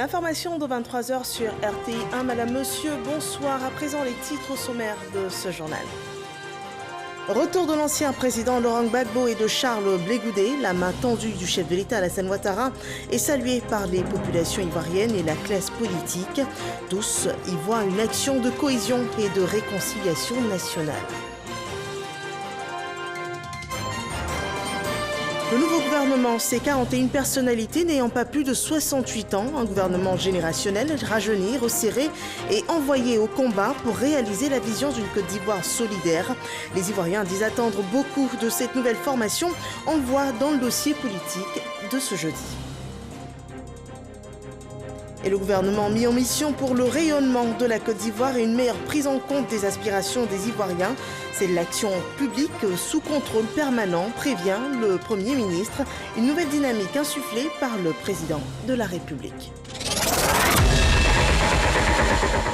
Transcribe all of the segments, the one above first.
L'information de 23h sur RTI1. Madame, monsieur, bonsoir. À présent, les titres au sommaire de ce journal. Retour de l'ancien président Laurent Gbagbo et de Charles Blé Goudé. La main tendue du chef de l'État Alassane Ouattara est saluée par les populations ivoiriennes et la classe politique. Tous y voient une action de cohésion et de réconciliation nationale. Le nouveau gouvernement, c'est 41 personnalités n'ayant pas plus de 68 ans. Un gouvernement générationnel, rajeuni, resserré et envoyé au combat pour réaliser la vision d'une Côte d'Ivoire solidaire. Les Ivoiriens disent attendre beaucoup de cette nouvelle formation. On le voit dans le dossier politique de ce jeudi. Et le gouvernement mis en mission pour le rayonnement de la Côte d'Ivoire et une meilleure prise en compte des aspirations des Ivoiriens. C'est l'action publique sous contrôle permanent, prévient le Premier ministre. Une nouvelle dynamique insufflée par le président de la République.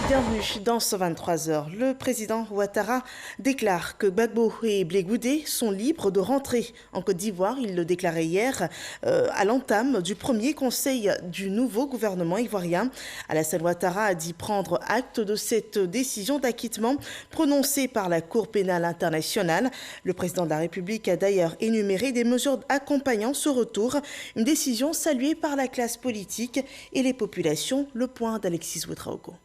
Bienvenue dans ce 23h. Le président Ouattara déclare que Gbagbo et Blé Goudé sont libres de rentrer en Côte d'Ivoire. Il le déclarait hier à l'entame du premier conseil du nouveau gouvernement ivoirien. Alassane Ouattara a dit prendre acte de cette décision d'acquittement prononcée par la Cour pénale internationale. Le président de la République a d'ailleurs énuméré des mesures accompagnant ce retour. Une décision saluée par la classe politique et les populations. Le point d'Alexis Ouedraogo.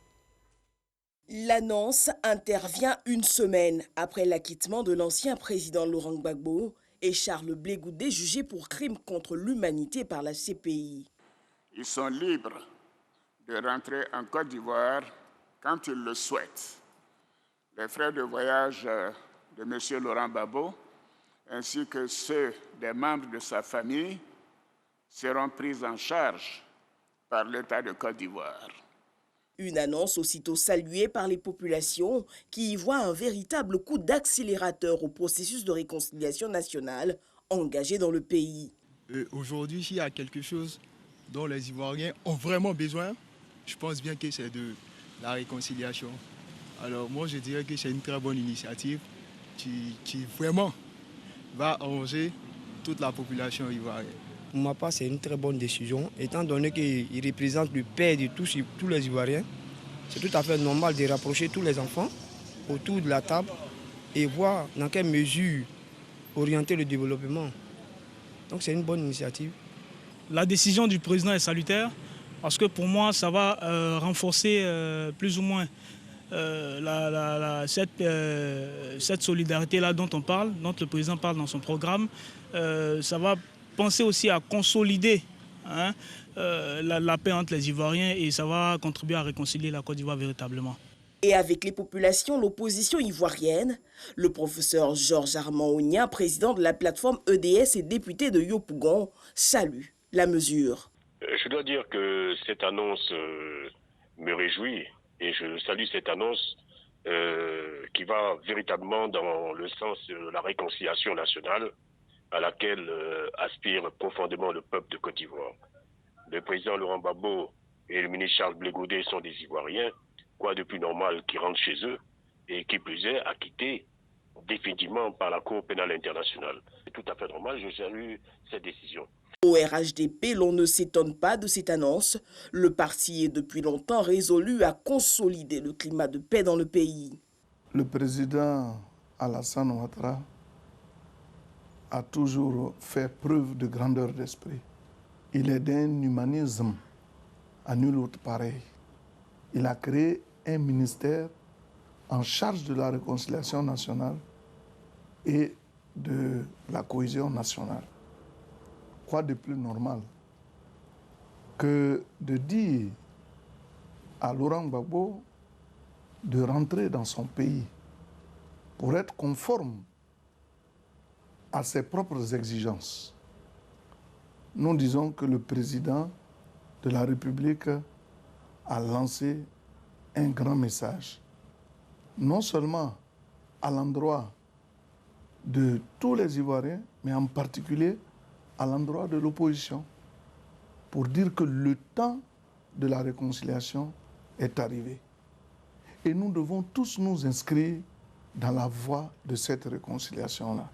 L'annonce intervient une semaine après l'acquittement de l'ancien président Laurent Gbagbo et Charles Blé Goudé jugés pour crimes contre l'humanité par la CPI. Ils sont libres de rentrer en Côte d'Ivoire quand ils le souhaitent. Les frais de voyage de M. Laurent Gbagbo ainsi que ceux des membres de sa famille seront pris en charge par l'État de Côte d'Ivoire. Une annonce aussitôt saluée par les populations qui y voient un véritable coup d'accélérateur au processus de réconciliation nationale engagé dans le pays. Aujourd'hui, s'il y a quelque chose dont les Ivoiriens ont vraiment besoin, je pense bien que c'est de la réconciliation. Alors moi, je dirais que c'est une très bonne initiative qui vraiment va arranger toute la population ivoirienne. Pour ma part, c'est une très bonne décision, étant donné qu'il représente le père de tous les Ivoiriens. C'est tout à fait normal de rapprocher tous les enfants autour de la table et voir dans quelle mesure orienter le développement. Donc c'est une bonne initiative. La décision du président est salutaire parce que pour moi, ça va renforcer plus ou moins cette solidarité-là dont on parle, dont le président parle dans son programme. Ça va penser aussi à consolider la paix entre les Ivoiriens et ça va contribuer à réconcilier la Côte d'Ivoire véritablement. Et avec les populations, l'opposition ivoirienne, le professeur Georges Armand Ogna, président de la plateforme EDS et député de Yopougon, salue la mesure. Je dois dire que cette annonce me réjouit et je salue cette annonce qui va véritablement dans le sens de la réconciliation nationale à laquelle aspire profondément le peuple de Côte d'Ivoire. Le président Laurent Gbagbo et le ministre Charles Blé Goudé sont des Ivoiriens, quoi de plus normal qu'ils rentrent chez eux et qui plus est acquittés définitivement par la Cour pénale internationale. C'est tout à fait normal, je salue cette décision. Au RHDP, l'on ne s'étonne pas de cette annonce. Le parti est depuis longtemps résolu à consolider le climat de paix dans le pays. Le président Alassane Ouattara a toujours fait preuve de grandeur d'esprit. Il est d'un humanisme à nul autre pareil. Il a créé un ministère en charge de la réconciliation nationale et de la cohésion nationale. Quoi de plus normal que de dire à Laurent Gbagbo de rentrer dans son pays pour être conforme à ses propres exigences. Nous disons que le président de la République a lancé un grand message, non seulement à l'endroit de tous les Ivoiriens, mais en particulier à l'endroit de l'opposition, pour dire que le temps de la réconciliation est arrivé. Et nous devons tous nous inscrire dans la voie de cette réconciliation-là.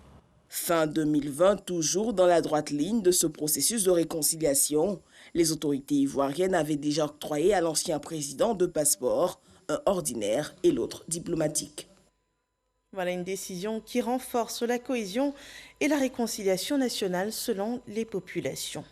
Fin 2020, toujours dans la droite ligne de ce processus de réconciliation, les autorités ivoiriennes avaient déjà octroyé à l'ancien président deux passeports, un ordinaire et l'autre diplomatique. Voilà une décision qui renforce la cohésion et la réconciliation nationale selon les populations.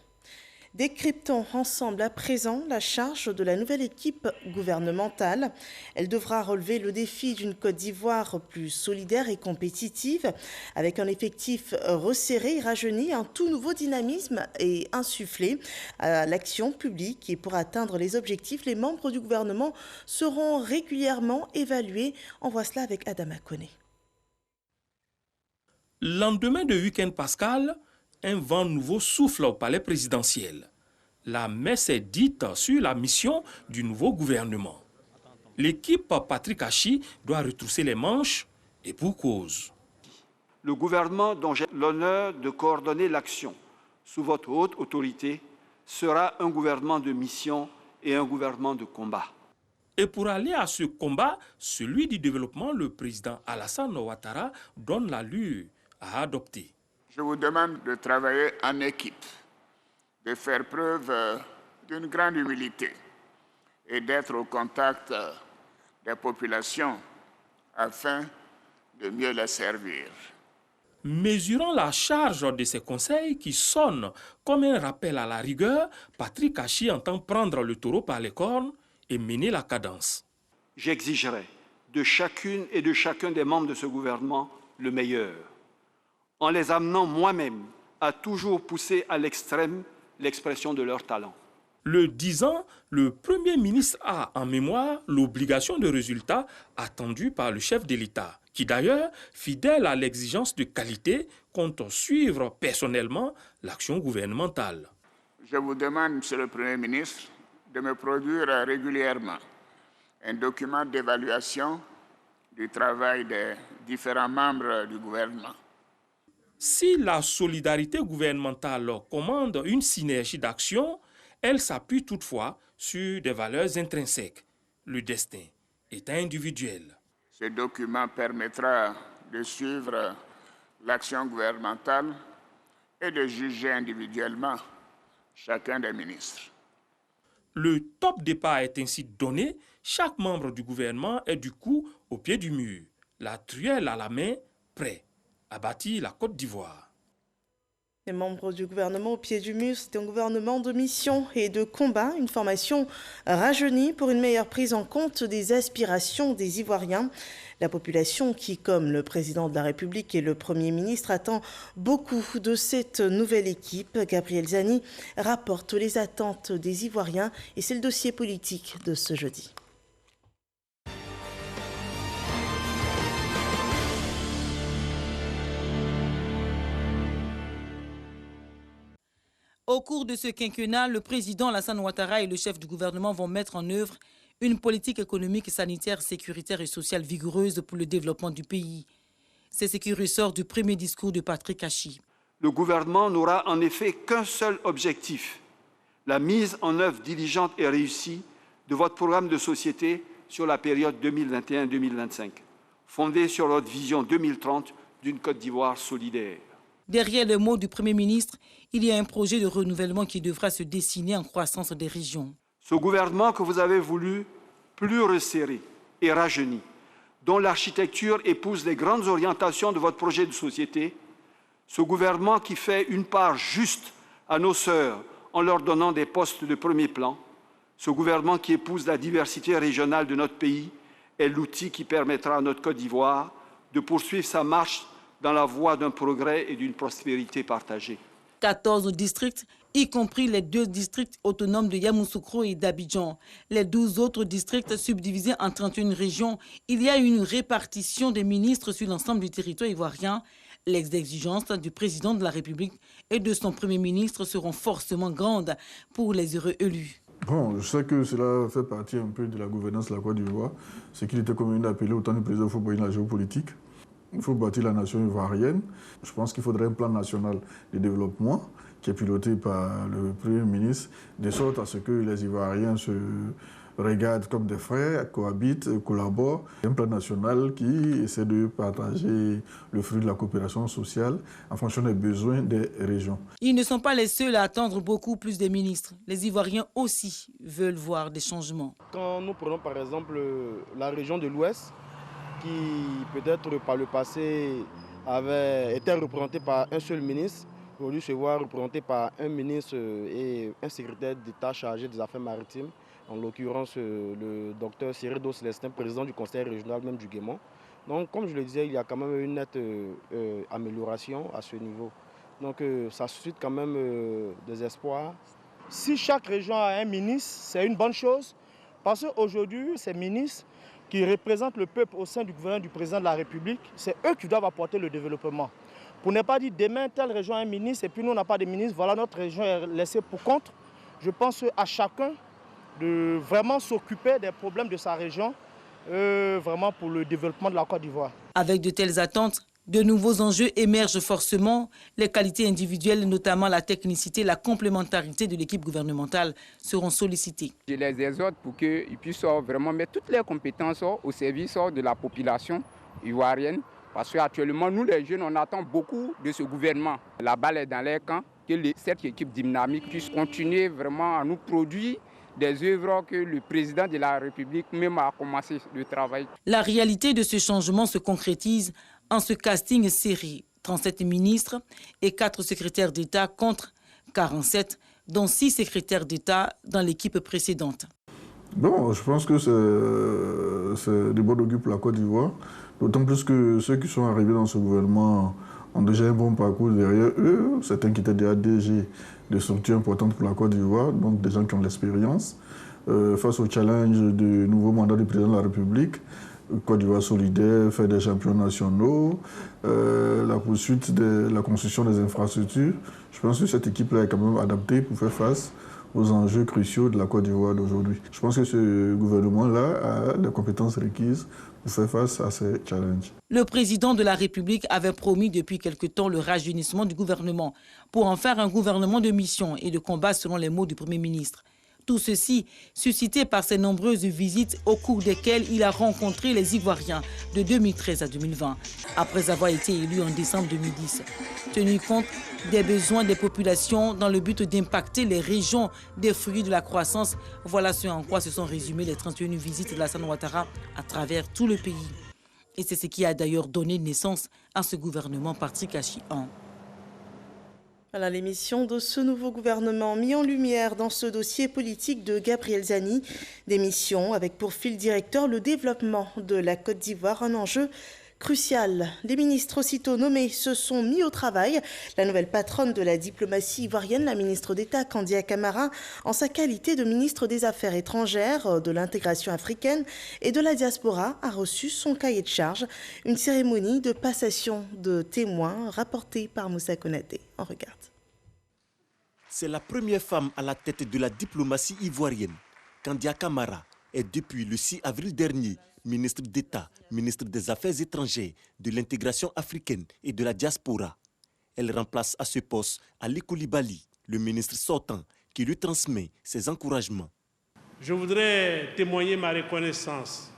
Décryptons ensemble à présent la charge de la nouvelle équipe gouvernementale. Elle devra relever le défi d'une Côte d'Ivoire plus solidaire et compétitive, avec un effectif resserré et rajeuni, un tout nouveau dynamisme est insufflé à l'action publique. Et pour atteindre les objectifs, les membres du gouvernement seront régulièrement évalués. On voit cela avec Adama Koné. Lendemain de week-end pascal, un vent nouveau souffle au palais présidentiel. La messe est dite sur la mission du nouveau gouvernement. L'équipe Patrick Achi doit retrousser les manches et pour cause. Le gouvernement dont j'ai l'honneur de coordonner l'action sous votre haute autorité sera un gouvernement de mission et un gouvernement de combat. Et pour aller à ce combat, celui du développement, le président Alassane Ouattara donne l'allure à adopter. Je vous demande de travailler en équipe, de faire preuve d'une grande humilité et d'être au contact des populations afin de mieux les servir. Mesurant la charge de ces conseils qui sonnent comme un rappel à la rigueur, Patrick Achi entend prendre le taureau par les cornes et mener la cadence. J'exigerai de chacune et de chacun des membres de ce gouvernement le meilleur, en les amenant moi-même à toujours pousser à l'extrême l'expression de leur talent. Le 10 ans, le Premier ministre a en mémoire l'obligation de résultat attendue par le chef de l'État, qui d'ailleurs, fidèle à l'exigence de qualité, compte suivre personnellement l'action gouvernementale. Je vous demande, Monsieur le Premier ministre, de me produire régulièrement un document d'évaluation du travail des différents membres du gouvernement. Si la solidarité gouvernementale commande une synergie d'action, elle s'appuie toutefois sur des valeurs intrinsèques. Le destin est individuel. Ce document permettra de suivre l'action gouvernementale et de juger individuellement chacun des ministres. Le top départ est ainsi donné. Chaque membre du gouvernement est du coup au pied du mur, la truelle à la main, prêt à bâtir la Côte d'Ivoire. Les membres du gouvernement au pied du mur, c'est un gouvernement de mission et de combat, une formation rajeunie pour une meilleure prise en compte des aspirations des Ivoiriens. La population qui, comme le président de la République et le Premier ministre, attend beaucoup de cette nouvelle équipe. Gabriel Zani rapporte les attentes des Ivoiriens et c'est le dossier politique de ce jeudi. Au cours de ce quinquennat, le président Alassane Ouattara et le chef du gouvernement vont mettre en œuvre une politique économique, sanitaire, sécuritaire et sociale vigoureuse pour le développement du pays. C'est ce qui ressort du premier discours de Patrick Achi. Le gouvernement n'aura en effet qu'un seul objectif, la mise en œuvre diligente et réussie de votre programme de société sur la période 2021-2025, fondé sur notre vision 2030 d'une Côte d'Ivoire solidaire. Derrière les mots du Premier ministre, il y a un projet de renouvellement qui devra se dessiner en croissance des régions. Ce gouvernement que vous avez voulu plus resserré et rajeuni, dont l'architecture épouse les grandes orientations de votre projet de société, ce gouvernement qui fait une part juste à nos sœurs en leur donnant des postes de premier plan, ce gouvernement qui épouse la diversité régionale de notre pays est l'outil qui permettra à notre Côte d'Ivoire de poursuivre sa marche dans la voie d'un progrès et d'une prospérité partagée. 14 districts, y compris les 2 districts autonomes de Yamoussoukro et d'Abidjan. Les 12 autres districts subdivisés en 31 régions. Il y a une répartition des ministres sur l'ensemble du territoire ivoirien. Les exigences du président de la République et de son Premier ministre seront forcément grandes pour les heureux élus. Bon, je sais que cela fait partie un peu de la gouvernance de la Côte d'Ivoire. Ce qu'il était convenu d'appeler autant du président, il faut bâtir la géopolitique. Il faut bâtir la nation ivoirienne. Je pense qu'il faudrait un plan national de développement qui est piloté par le Premier ministre, de sorte à ce que les Ivoiriens se regardent comme des frères, cohabitent, collaborent. Un plan national qui essaie de partager le fruit de la coopération sociale en fonction des besoins des régions. Ils ne sont pas les seuls à attendre beaucoup plus des ministres. Les Ivoiriens aussi veulent voir des changements. Quand nous prenons par exemple la région de l'Ouest, qui peut-être par le passé avait été représentée par un seul ministre, aujourd'hui se voit représentée par un ministre et un secrétaire d'État chargé des affaires maritimes, en l'occurrence le docteur Cyril Célestin, président du conseil régional même du Guémont. Donc comme je le disais, il y a quand même une nette amélioration à ce niveau. Donc ça suscite quand même des espoirs. Si chaque région a un ministre, c'est une bonne chose, parce qu'aujourd'hui, ces ministres qui représentent le peuple au sein du gouvernement du président de la République, c'est eux qui doivent apporter le développement. Pour ne pas dire demain, telle région a un ministre et puis nous, on n'a pas de ministre, voilà, notre région est laissée pour compte. Je pense à chacun de vraiment s'occuper des problèmes de sa région, vraiment pour le développement de la Côte d'Ivoire. Avec de telles attentes, de nouveaux enjeux émergent forcément. Les qualités individuelles, notamment la technicité, la complémentarité de l'équipe gouvernementale, seront sollicitées. Je les exhorte pour qu'ils puissent vraiment mettre toutes leurs compétences au service de la population ivoirienne. Parce qu'actuellement, nous les jeunes, on attend beaucoup de ce gouvernement. La balle est dans les camps, que cette équipe dynamique puisse continuer vraiment à nous produire des œuvres que le président de la République même a commencé le travail. La réalité de ce changement se concrétise en ce casting serré. 37 ministres et 4 secrétaires d'État contre 47, dont 6 secrétaires d'État dans l'équipe précédente. Bon, je pense que c'est de bon augure pour la Côte d'Ivoire, d'autant plus que ceux qui sont arrivés dans ce gouvernement ont déjà un bon parcours derrière eux. Certains qui étaient déjà DG de structures importantes pour la Côte d'Ivoire, donc des gens qui ont de l'expérience. Face au challenge du nouveau mandat du président de la République, Côte d'Ivoire solidaire, faire des champions nationaux, la poursuite de la construction des infrastructures. Je pense que cette équipe-là est quand même adaptée pour faire face aux enjeux cruciaux de la Côte d'Ivoire d'aujourd'hui. Je pense que ce gouvernement-là a les compétences requises pour faire face à ces challenges. Le président de la République avait promis depuis quelque temps le rajeunissement du gouvernement pour en faire un gouvernement de mission et de combat selon les mots du Premier ministre. Tout ceci suscité par ses nombreuses visites au cours desquelles il a rencontré les Ivoiriens de 2013 à 2020, après avoir été élu en décembre 2010. Tenu compte des besoins des populations dans le but d'impacter les régions des fruits de la croissance, voilà ce en quoi se sont résumées les 31 visites de Alassane Ouattara à travers tout le pays. Et c'est ce qui a d'ailleurs donné naissance à ce gouvernement parti Kachi 1. Voilà l'émission de ce nouveau gouvernement mis en lumière dans ce dossier politique de Gabriel Zani. Démission avec pour fil directeur le développement de la Côte d'Ivoire, un enjeu crucial. Les ministres aussitôt nommés se sont mis au travail. La nouvelle patronne de la diplomatie ivoirienne, la ministre d'État Kandia Camara, en sa qualité de ministre des Affaires étrangères, de l'intégration africaine et de la diaspora, a reçu son cahier de charge. Une cérémonie de passation de témoins rapportée par Moussa Konaté. On regarde. C'est la première femme à la tête de la diplomatie ivoirienne. Kandia Camara est depuis le 6 avril dernier ministre d'État, ministre des Affaires étrangères, de l'intégration africaine et de la diaspora. Elle remplace à ce poste Ali Koulibaly, le ministre sortant, qui lui transmet ses encouragements. Je voudrais témoigner ma reconnaissance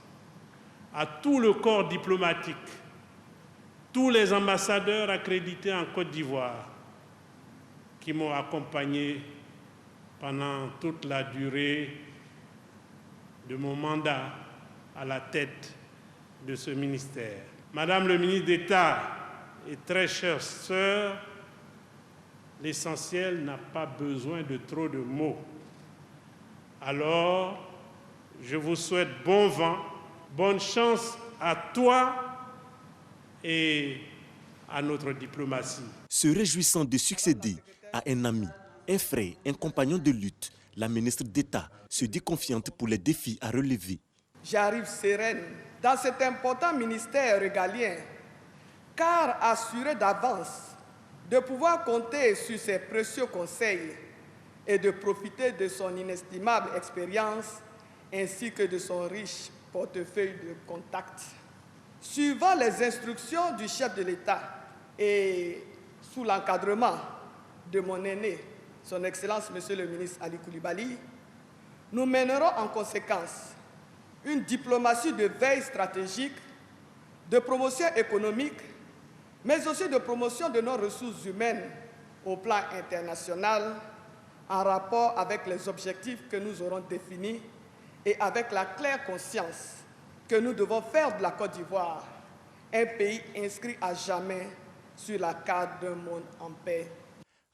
à tout le corps diplomatique, tous les ambassadeurs accrédités en Côte d'Ivoire qui m'ont accompagné pendant toute la durée de mon mandat à la tête de ce ministère. Madame le ministre d'État et très chère sœur, l'essentiel n'a pas besoin de trop de mots. Alors, je vous souhaite bon vent, bonne chance à toi et à notre diplomatie. Se réjouissant de succéder à un ami, un frère, un compagnon de lutte, la ministre d'État se dit confiante pour les défis à relever. J'arrive sereine dans cet important ministère régalien, car assurée d'avance de pouvoir compter sur ses précieux conseils et de profiter de son inestimable expérience ainsi que de son riche portefeuille de contacts. Suivant les instructions du chef de l'État et sous l'encadrement de mon aîné, son Excellence Monsieur le ministre Ali Koulibaly, Nous mènerons en conséquence une diplomatie de veille stratégique, de promotion économique, mais aussi de promotion de nos ressources humaines au plan international, en rapport avec les objectifs que nous aurons définis et avec la claire conscience que nous devons faire de la Côte d'Ivoire un pays inscrit à jamais sur la carte d'un monde en paix.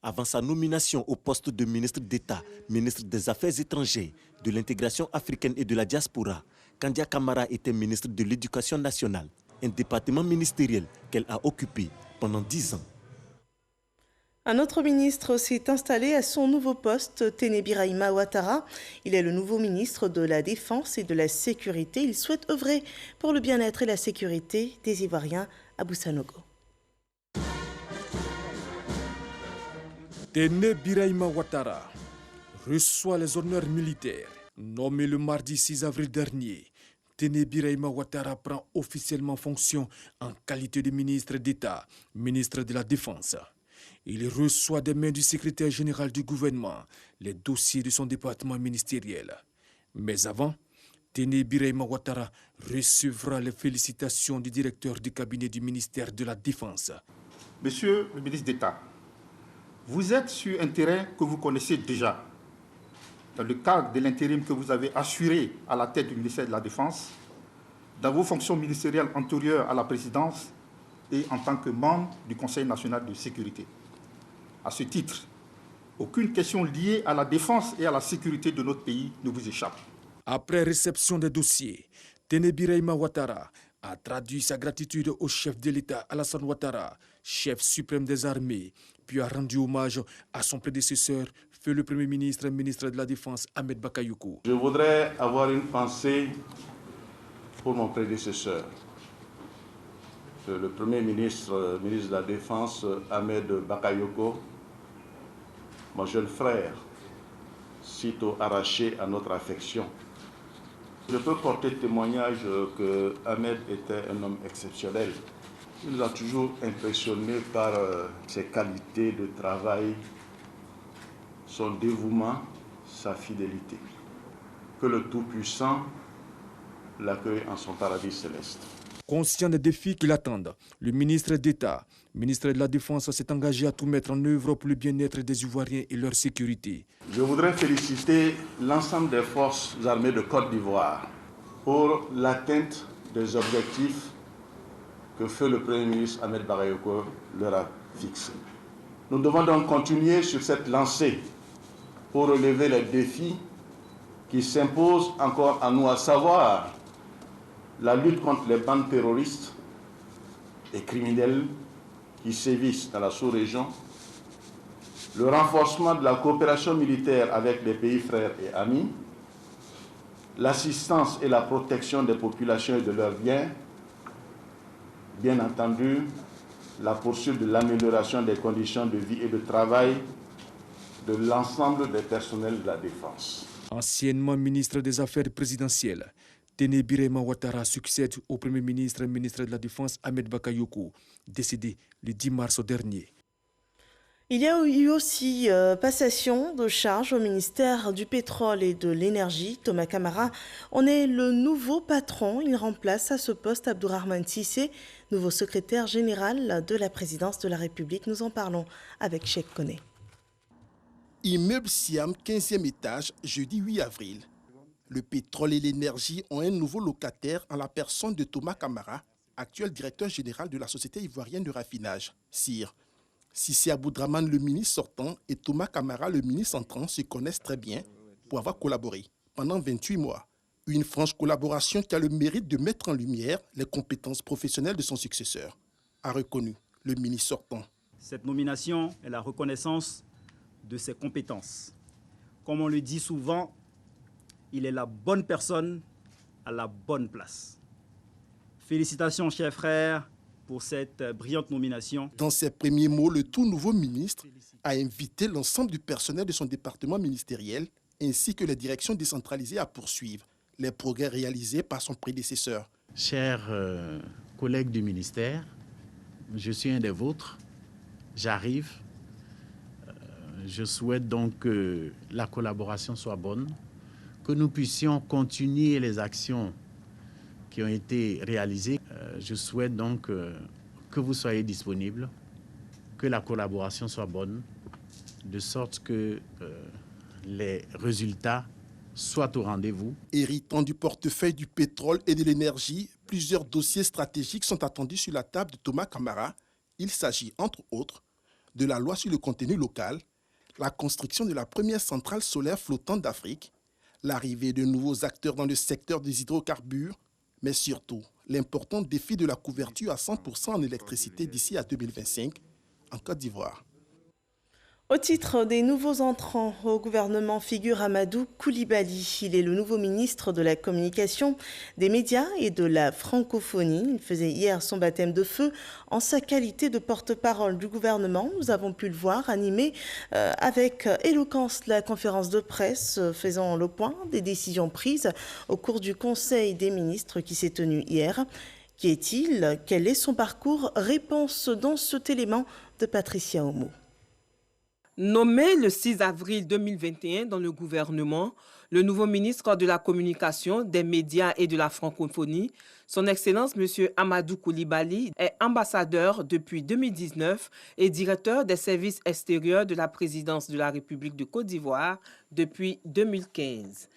Avant sa nomination au poste de ministre d'État, ministre des Affaires étrangères, de l'intégration africaine et de la diaspora, Kandia Camara était ministre de l'Éducation nationale, un département ministériel qu'elle a occupé pendant 10 ans. Un autre ministre s'est installé à son nouveau poste, Téné Birahima Ouattara. Il est le nouveau ministre de la Défense et de la Sécurité. Il souhaite œuvrer pour le bien-être et la sécurité des Ivoiriens à Boussanogo. Téné Birahima Ouattara reçoit les honneurs militaires. Nommé le mardi 6 avril dernier, Téné Birahima Ouattara prend officiellement fonction en qualité de ministre d'État, ministre de la Défense. Il reçoit des mains du secrétaire général du gouvernement les dossiers de son département ministériel. Mais avant, Téné Birahima Ouattara recevra les félicitations du directeur du cabinet du ministère de la Défense. Monsieur le ministre d'État, vous êtes sur un terrain que vous connaissez déjà. Dans le cadre de l'intérim que vous avez assuré à la tête du ministère de la Défense, dans vos fonctions ministérielles antérieures à la présidence et en tant que membre du Conseil national de sécurité. À ce titre, aucune question liée à la défense et à la sécurité de notre pays ne vous échappe. Après réception des dossiers, Téné Birahima Ouattara a traduit sa gratitude au chef de l'État Alassane Ouattara, chef suprême des armées, puis a rendu hommage à son prédécesseur, feu le Premier ministre et ministre de la Défense Ahmed Bakayoko. Je voudrais avoir une pensée pour mon prédécesseur, le Premier ministre, ministre de la Défense Ahmed Bakayoko, mon jeune frère, sitôt arraché à notre affection. Je peux porter témoignage que Ahmed était un homme exceptionnel. Il nous a toujours impressionnés par ses qualités de travail, son dévouement, sa fidélité. Que le Tout-Puissant l'accueille en son paradis céleste. Conscient des défis qui l'attendent, le ministre d'État, ministre de la Défense, s'est engagé à tout mettre en œuvre pour le bien-être des Ivoiriens et leur sécurité. Je voudrais féliciter l'ensemble des forces armées de Côte d'Ivoire pour l'atteinte des objectifs que feu le Premier ministre Ahmed Bakayoko leur a fixés. Nous devons donc continuer sur cette lancée pour relever les défis qui s'imposent encore à nous, à savoir la lutte contre les bandes terroristes et criminelles qui sévissent dans la sous-région, le renforcement de la coopération militaire avec les pays frères et amis, l'assistance et la protection des populations et de leurs biens, bien entendu, la poursuite de l'amélioration des conditions de vie et de travail de l'ensemble des personnels de la défense. Anciennement ministre des Affaires présidentielles, Téné Birahima Ouattara succède au Premier ministre et ministre de la Défense Ahmed Bakayoko, décédé le 10 mars dernier. Il y a eu aussi passation de charge au ministère du Pétrole et de l'Énergie. Thomas Camara en est le nouveau patron. Il remplace à ce poste Abdourahmane Cissé, nouveau secrétaire général de la présidence de la République. Nous en parlons avec Cheikh Koné. Immeuble Siam, 15e étage, jeudi 8 avril. Le pétrole et l'énergie ont un nouveau locataire en la personne de Thomas Camara, actuel directeur général de la Société ivoirienne de raffinage, CIR. Cissé Abdourahmane, le ministre sortant, et Thomas Camara, le ministre entrant, se connaissent très bien pour avoir collaboré pendant 28 mois. Une franche collaboration qui a le mérite de mettre en lumière les compétences professionnelles de son successeur, a reconnu le ministre sortant. Cette nomination est la reconnaissance de ses compétences. Comme on le dit souvent, il est la bonne personne à la bonne place. Félicitations, chers frères, pour cette brillante nomination. Dans ses premiers mots, le tout nouveau ministre a invité l'ensemble du personnel de son département ministériel ainsi que les directions décentralisées à poursuivre les progrès réalisés par son prédécesseur. Chers collègues du ministère, je suis un des vôtres, j'arrive. Je souhaite donc que la collaboration soit bonne, que nous puissions continuer les actions qui ont été réalisées. Je souhaite donc que vous soyez disponibles, que la collaboration soit bonne, de sorte que les résultats soient au rendez-vous. Héritant du portefeuille du pétrole et de l'énergie, plusieurs dossiers stratégiques sont attendus sur la table de Thomas Kamara. Il s'agit, entre autres, de la loi sur le contenu local, la construction de la première centrale solaire flottante d'Afrique, l'arrivée de nouveaux acteurs dans le secteur des hydrocarbures, mais surtout l'important défi de la couverture à 100% en électricité d'ici à 2025 en Côte d'Ivoire. Au titre des nouveaux entrants au gouvernement figure Amadou Koulibaly. Il est le nouveau ministre de la Communication, des médias et de la francophonie. Il faisait hier son baptême de feu en sa qualité de porte-parole du gouvernement. Nous avons pu le voir animer avec éloquence la conférence de presse faisant le point des décisions prises au cours du Conseil des ministres qui s'est tenu hier. Qui est-il? Quel est son parcours? Réponse dans cet élément de Patricia Omo. Nommé le 6 avril 2021 dans le gouvernement, le nouveau ministre de la Communication, des médias et de la francophonie, son Excellence M. Amadou Koulibaly, est ambassadeur depuis 2019 et directeur des services extérieurs de la présidence de la République de Côte d'Ivoire depuis 2015.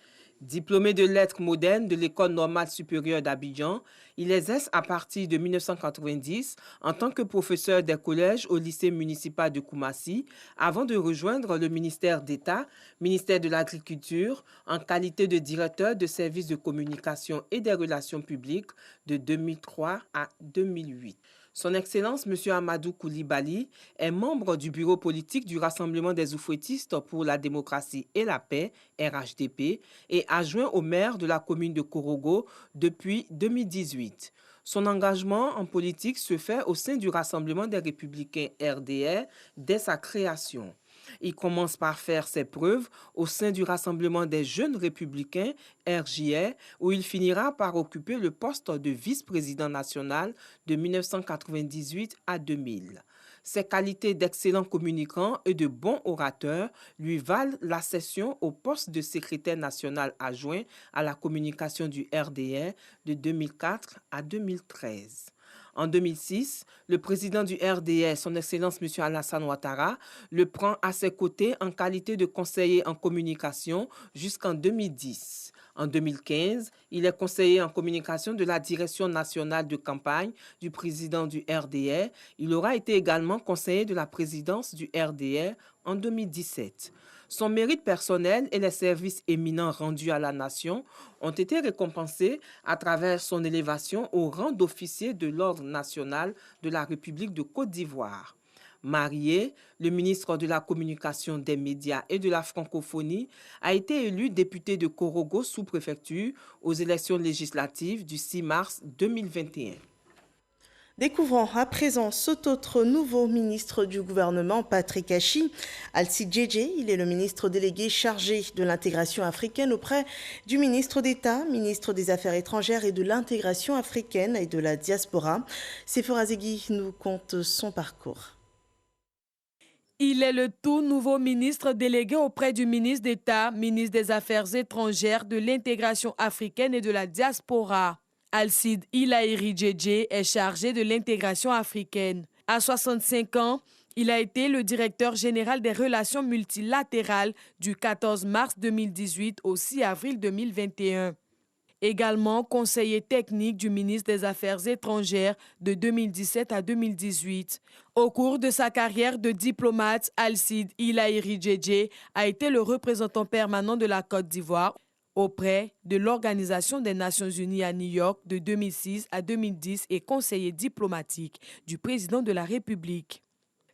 Diplômé de lettres modernes de l'École normale supérieure d'Abidjan, il exerce à partir de 1990 en tant que professeur des collèges au lycée municipal de Koumassi avant de rejoindre le ministère d'État, ministère de l'Agriculture, en qualité de directeur de services de communication et des relations publiques de 2003 à 2008. Son Excellence M. Amadou Koulibaly est membre du bureau politique du Rassemblement des Oufouettistes pour la démocratie et la paix, RHDP, et adjoint au maire de la commune de Korogo depuis 2018. Son engagement en politique se fait au sein du Rassemblement des Républicains RDR dès sa création. Il commence par faire ses preuves au sein du Rassemblement des Jeunes Républicains, RJR, où il finira par occuper le poste de vice-président national de 1998 à 2000. Ses qualités d'excellent communicant et de bon orateur lui valent l'accession au poste de secrétaire national adjoint à la communication du RDR de 2004 à 2013. En 2006, le président du RDR, son Excellence M. Alassane Ouattara, le prend à ses côtés en qualité de conseiller en communication jusqu'en 2010. En 2015, il est conseiller en communication de la direction nationale de campagne du président du RDR. Il aura été également conseiller de la présidence du RDR en 2017. Son mérite personnel et les services éminents rendus à la nation ont été récompensés à travers son élévation au rang d'officier de l'Ordre national de la République de Côte d'Ivoire. Marié, le ministre de la Communication, des médias et de la francophonie a été élu député de Korogo sous-préfecture aux élections législatives du 6 mars 2021. Découvrons à présent cet autre nouveau ministre du gouvernement, Patrick Achi. Alcide Djedje, il est le ministre délégué chargé de l'intégration africaine auprès du ministre d'État, ministre des Affaires étrangères et de l'intégration africaine et de la diaspora. Sephora Zegui nous conte son parcours. Il est le tout nouveau ministre délégué auprès du ministre d'État, ministre des Affaires étrangères, de l'intégration africaine et de la diaspora. Alcide Ilaïri Djedje est chargé de l'intégration africaine. À 65 ans, il a été le directeur général des relations multilatérales du 14 mars 2018 au 6 avril 2021. Également conseiller technique du ministre des Affaires étrangères de 2017 à 2018. Au cours de sa carrière de diplomate, Alcide Ilaïri Djedje a été le représentant permanent de la Côte d'Ivoire auprès de l'Organisation des Nations Unies à New York de 2006 à 2010 et conseiller diplomatique du président de la République.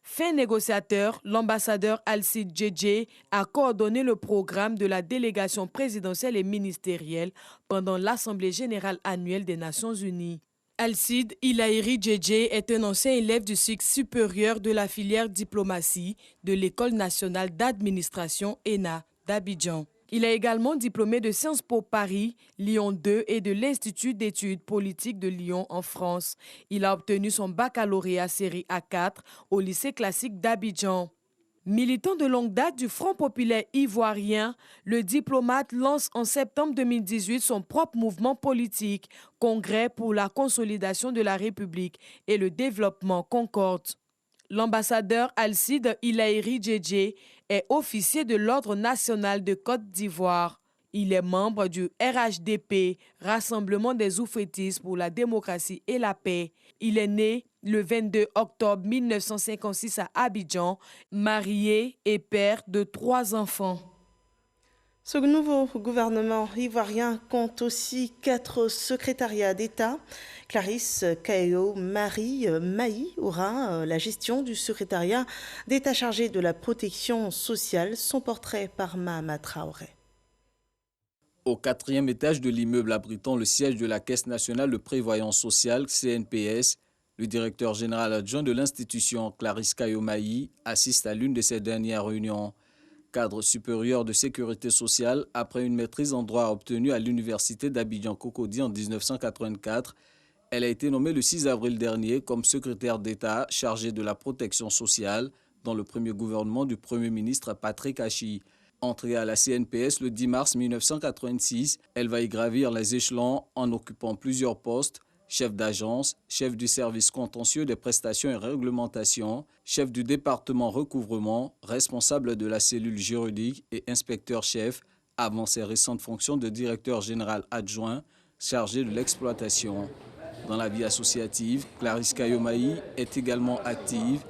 Fin négociateur, l'ambassadeur Alcide Djedje a coordonné le programme de la délégation présidentielle et ministérielle pendant l'Assemblée générale annuelle des Nations Unies. Alcide Ilaïri Djedje est un ancien élève du cycle supérieur de la filière diplomatie de l'École nationale d'administration ENA d'Abidjan. Il est également diplômé de Sciences Po Paris, Lyon 2 et de l'Institut d'études politiques de Lyon en France. Il a obtenu son baccalauréat série A4 au lycée classique d'Abidjan. Militant de longue date du Front populaire ivoirien, le diplomate lance en septembre 2018 son propre mouvement politique, Congrès pour la consolidation de la République et le développement Concorde. L'ambassadeur Alcide Ilaïri Djedje est officier de l'Ordre national de Côte d'Ivoire. Il est membre du RHDP, Rassemblement des oufétistes pour la démocratie et la paix. Il est né le 22 octobre 1956 à Abidjan, marié et père de 3 enfants. Ce nouveau gouvernement ivoirien compte aussi 4 secrétariats d'État. Clarisse Kayo-Marie aura la gestion du secrétariat d'État chargé de la protection sociale. Son portrait par Mahama Traoré. Au 4e étage de l'immeuble abritant le siège de la Caisse nationale de prévoyance sociale, CNPS, le directeur général adjoint de l'institution, Clarisse Kayo-Marie, assiste à l'une de ces dernières réunions. Cadre supérieur de sécurité sociale, après une maîtrise en droit obtenue à l'université d'Abidjan-Cocody en 1984, elle a été nommée le 6 avril dernier comme secrétaire d'État chargée de la protection sociale dans le premier gouvernement du Premier ministre Patrick Achi. Entrée à la CNPS le 10 mars 1986, elle va y gravir les échelons en occupant plusieurs postes: chef d'agence, chef du service contentieux des prestations et réglementations, chef du département recouvrement, responsable de la cellule juridique et inspecteur-chef, avant ses récentes fonctions de directeur général adjoint chargé de l'exploitation. Dans la vie associative, Clarisse Kayo-Marie est également active.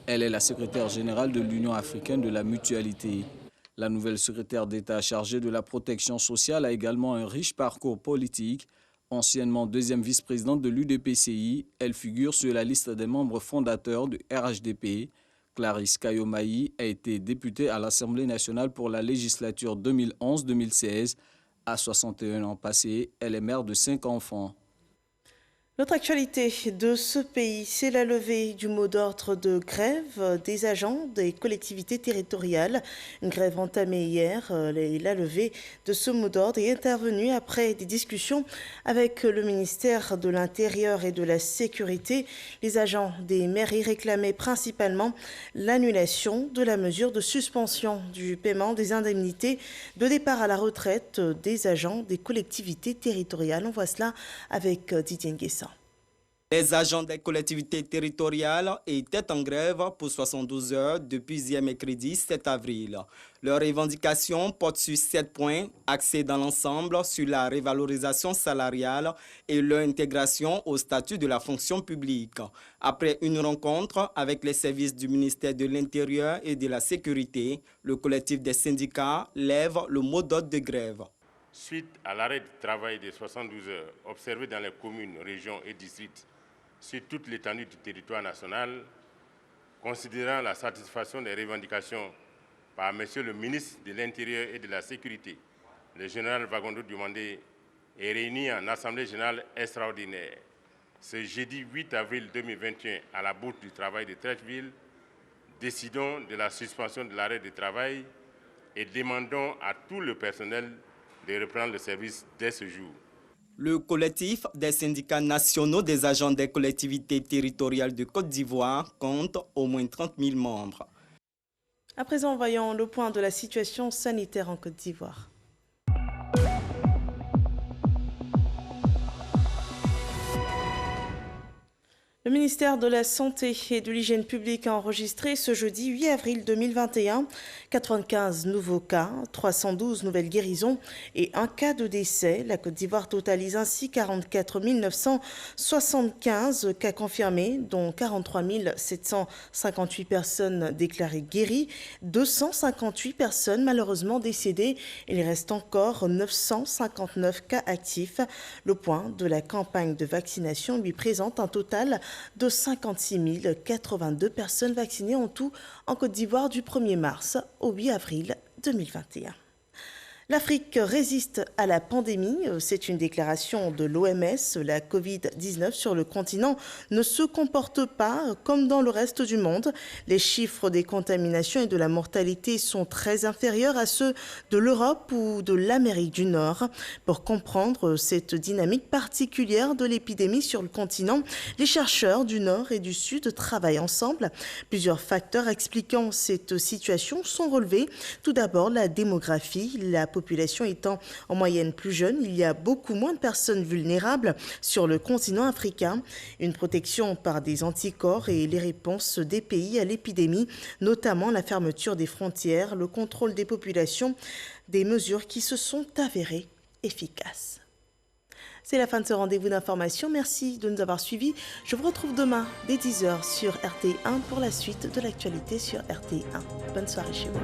Elle est la secrétaire générale de l'Union africaine de la mutualité. La nouvelle secrétaire d'État chargée de la protection sociale a également un riche parcours politique. Anciennement 2e vice-présidente de l'UDPCI, elle figure sur la liste des membres fondateurs du RHDP. Clarisse Kayo-Marie a été députée à l'Assemblée nationale pour la législature 2011-2016. À 61 ans passés, elle est mère de 5 enfants. L'autre actualité de ce pays, c'est la levée du mot d'ordre de grève des agents des collectivités territoriales. Une grève entamée hier. La levée de ce mot d'ordre est intervenue après des discussions avec le ministère de l'Intérieur et de la Sécurité. Les agents des mairies réclamaient principalement l'annulation de la mesure de suspension du paiement des indemnités de départ à la retraite des agents des collectivités territoriales. On voit cela avec Didier Nguessa. Les agents des collectivités territoriales étaient en grève pour 72 heures depuis hier mercredi 7 avril. Leurs revendications portent sur 7 points, axés dans l'ensemble sur la révalorisation salariale et leur intégration au statut de la fonction publique. Après une rencontre avec les services du ministère de l'Intérieur et de la Sécurité, le collectif des syndicats lève le mot d'ordre de grève. Suite à l'arrêt de travail des 72 heures observé dans les communes, régions et districts sur toute l'étendue du territoire national, considérant la satisfaction des revendications par M. le ministre de l'Intérieur et de la Sécurité, le général Vagondo Diomandé est réuni en Assemblée générale extraordinaire ce jeudi 8 avril 2021 à la Bourse du travail de Treichville. Décidons de la suspension de l'arrêt de travail et demandons à tout le personnel de reprendre le service dès ce jour. Le collectif des syndicats nationaux des agents des collectivités territoriales de Côte d'Ivoire compte au moins 30 000 membres. À présent, voyons le point de la situation sanitaire en Côte d'Ivoire. Le ministère de la Santé et de l'Hygiène publique a enregistré ce jeudi 8 avril 2021 95 nouveaux cas, 312 nouvelles guérisons et 1 cas de décès. La Côte d'Ivoire totalise ainsi 44 975 cas confirmés, dont 43 758 personnes déclarées guéries, 258 personnes malheureusement décédées. Il reste encore 959 cas actifs. Le point de la campagne de vaccination lui présente un total de 56 082 personnes vaccinées en tout en Côte d'Ivoire du 1er mars au 8 avril 2021. L'Afrique résiste à la pandémie, c'est une déclaration de l'OMS. La Covid-19 sur le continent ne se comporte pas comme dans le reste du monde. Les chiffres des contaminations et de la mortalité sont très inférieurs à ceux de l'Europe ou de l'Amérique du Nord. Pour comprendre cette dynamique particulière de l'épidémie sur le continent, les chercheurs du Nord et du Sud travaillent ensemble. Plusieurs facteurs expliquant cette situation sont relevés. Tout d'abord, la démographie. La population étant en moyenne plus jeune, il y a beaucoup moins de personnes vulnérables sur le continent africain. Une protection par des anticorps et les réponses des pays à l'épidémie, notamment la fermeture des frontières, le contrôle des populations, des mesures qui se sont avérées efficaces. C'est la fin de ce rendez-vous d'information. Merci de nous avoir suivis. Je vous retrouve demain dès 10h sur RT1 pour la suite de l'actualité sur RT1. Bonne soirée chez vous.